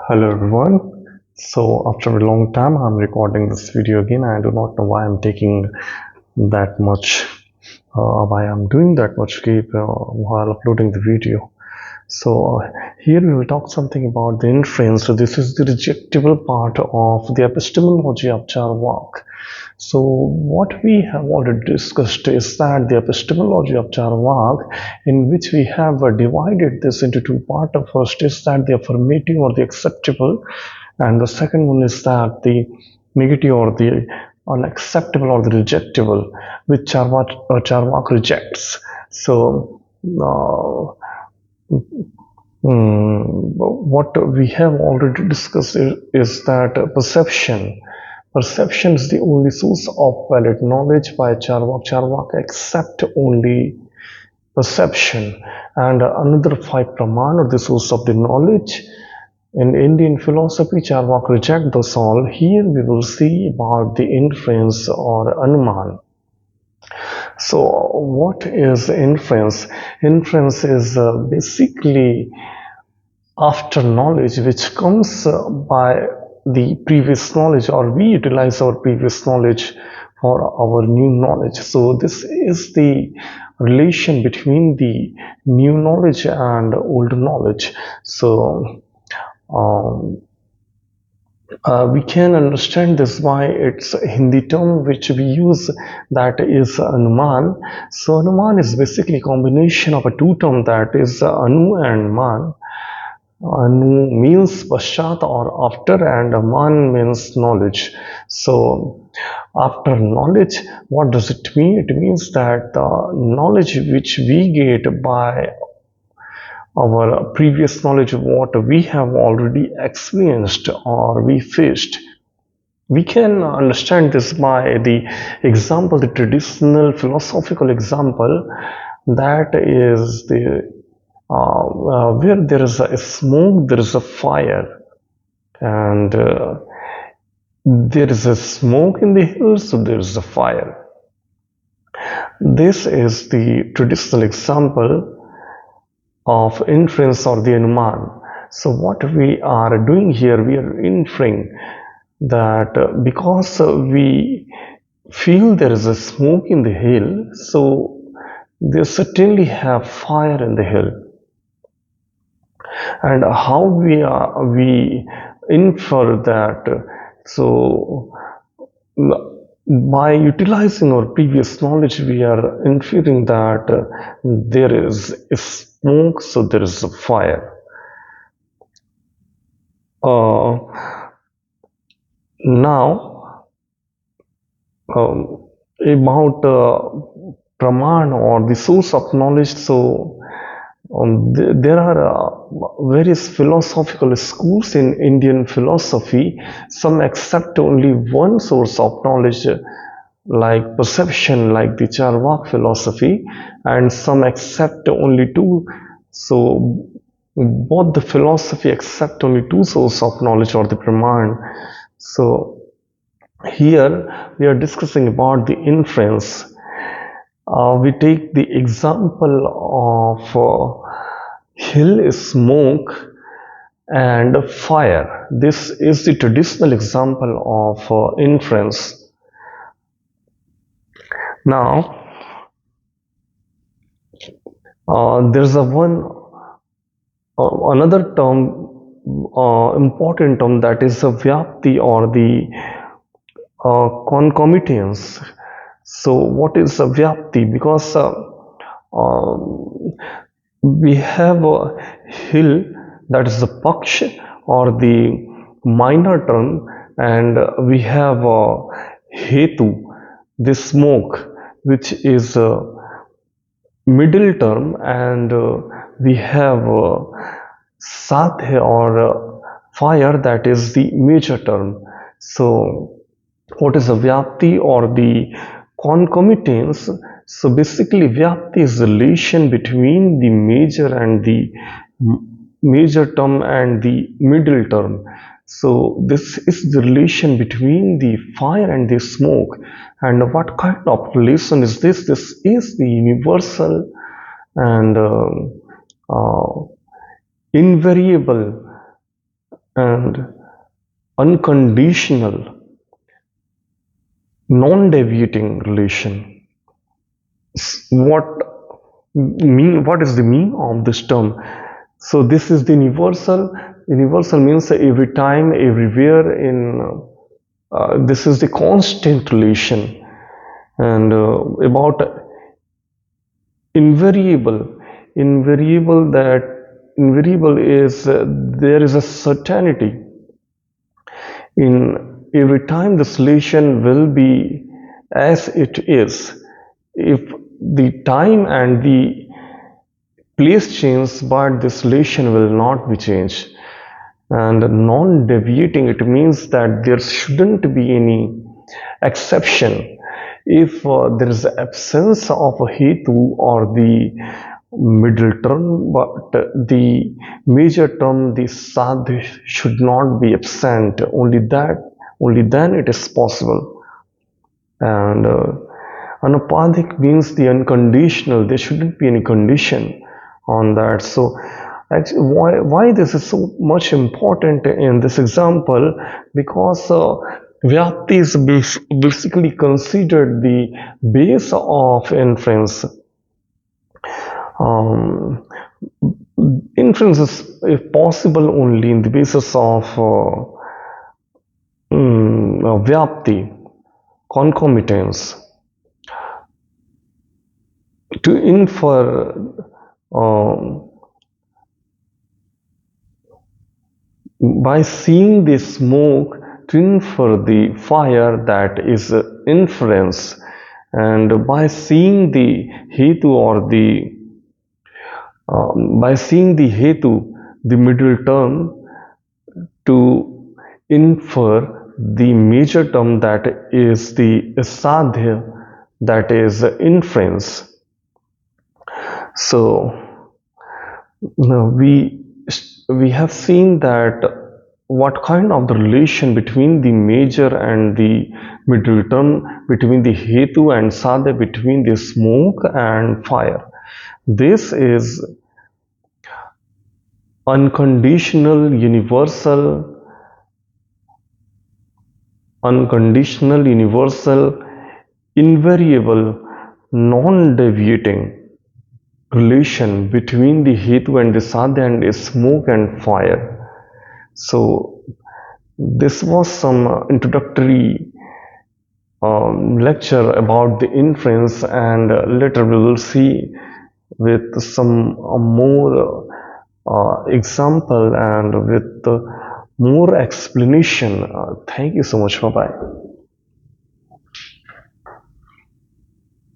Hello everyone. So after a long time I'm recording this video again. I do not know why I'm taking that much why I'm doing that much while uploading the video. So here we will talk something about the inference. So this is the rejectable part of the epistemology of charvak. So what we have already discussed is that the epistemology of charvak, in which we have divided this into two parts. The first is that the affirmative or the acceptable, and the second one is that the negative or the unacceptable or the rejectable, which charvak rejects. So what we have already discussed is that perception. Perception is the only source of valid knowledge by Charvak. Charvak accept only perception. And another five praman or the source of the knowledge. In Indian philosophy, Charvak reject those all. Here we will see about the inference or anuman. So what is inference? Inference is basically after knowledge which comes by the previous knowledge, or we utilize our previous knowledge for our new knowledge. So this is the relation between the new knowledge and old knowledge. So um, we can understand this by its Hindi term which we use, that is Anuman. So Anuman is basically a combination of a two term, that is Anu and Man. Anu means pashat or after, and man means knowledge. So after knowledge, what does it mean? It means that the knowledge which we get by our previous knowledge, what we have already experienced or we faced. We can understand this by the example, the traditional philosophical example, that is the where there is a smoke, there is a fire, and there is a smoke in the hills, so there is a fire. This is the traditional example of inference or the anuman. So what we are doing here, we are inferring that because we feel there is a smoke in the hill, so they certainly have fire in the hill. And how we infer that? So by utilizing our previous knowledge, we are inferring that there is a smoke, so there is a fire. Now about praman or the source of knowledge. So there are various philosophical schools in Indian philosophy. Some accept only one source of knowledge, like perception, like the Charvak philosophy, and some accept only two. So both the philosophy accept only two sources of knowledge or the Praman. So here we are discussing about the inference. We take the example of hill, smoke, and fire. This is the traditional example of inference. Now, there's a one another term, important term, that is a vyapti or the concomitance. So what is a vyapti? Because we have a hill, that is the paksh or the minor term, and we have hetu, the smoke, which is a middle term, and we have sathe or fire, that is the major term. So what is a vyapti or the concomitance? So basically vyapti is the relation between the major and the major term and the middle term. So this is the relation between the fire and the smoke. And what kind of relation is this? This is the universal and invariable and unconditional, non-deviating relation. What what is the meaning of this term? So this is the universal means every time, everywhere, in this is the constant relation. And about invariable, that invariable is there is a certainty in every time the solution will be as it is. If the time and the place change, but the solution will not be changed. And non-deviating, it means that there shouldn't be any exception. If there is absence of a hetu or the middle term, but the major term, the sadh, should not be absent. Only then it is possible. And anapadhic means the unconditional. There shouldn't be any condition on that. So actually, why this is so much important in this example? Because vyapti is basically considered the base of inference. um, Inference is possible only in the basis of vyapti, concomitance. To infer, um, by seeing the smoke, to infer the fire, that is inference. And by seeing the hetu or the by seeing the hetu, the middle term, to infer the major term, that is the sadhya, that is inference. So now we have seen that what kind of the relation between the major and the middle term, between the hetu and sadhya, between the smoke and fire. This is unconditional, universal, invariable, non-deviating relation between the hetu and the sadhya and the smoke and fire. So this was some introductory lecture about the inference, and later we will see with some more example and with more explanation. Thank you so much. Bye bye.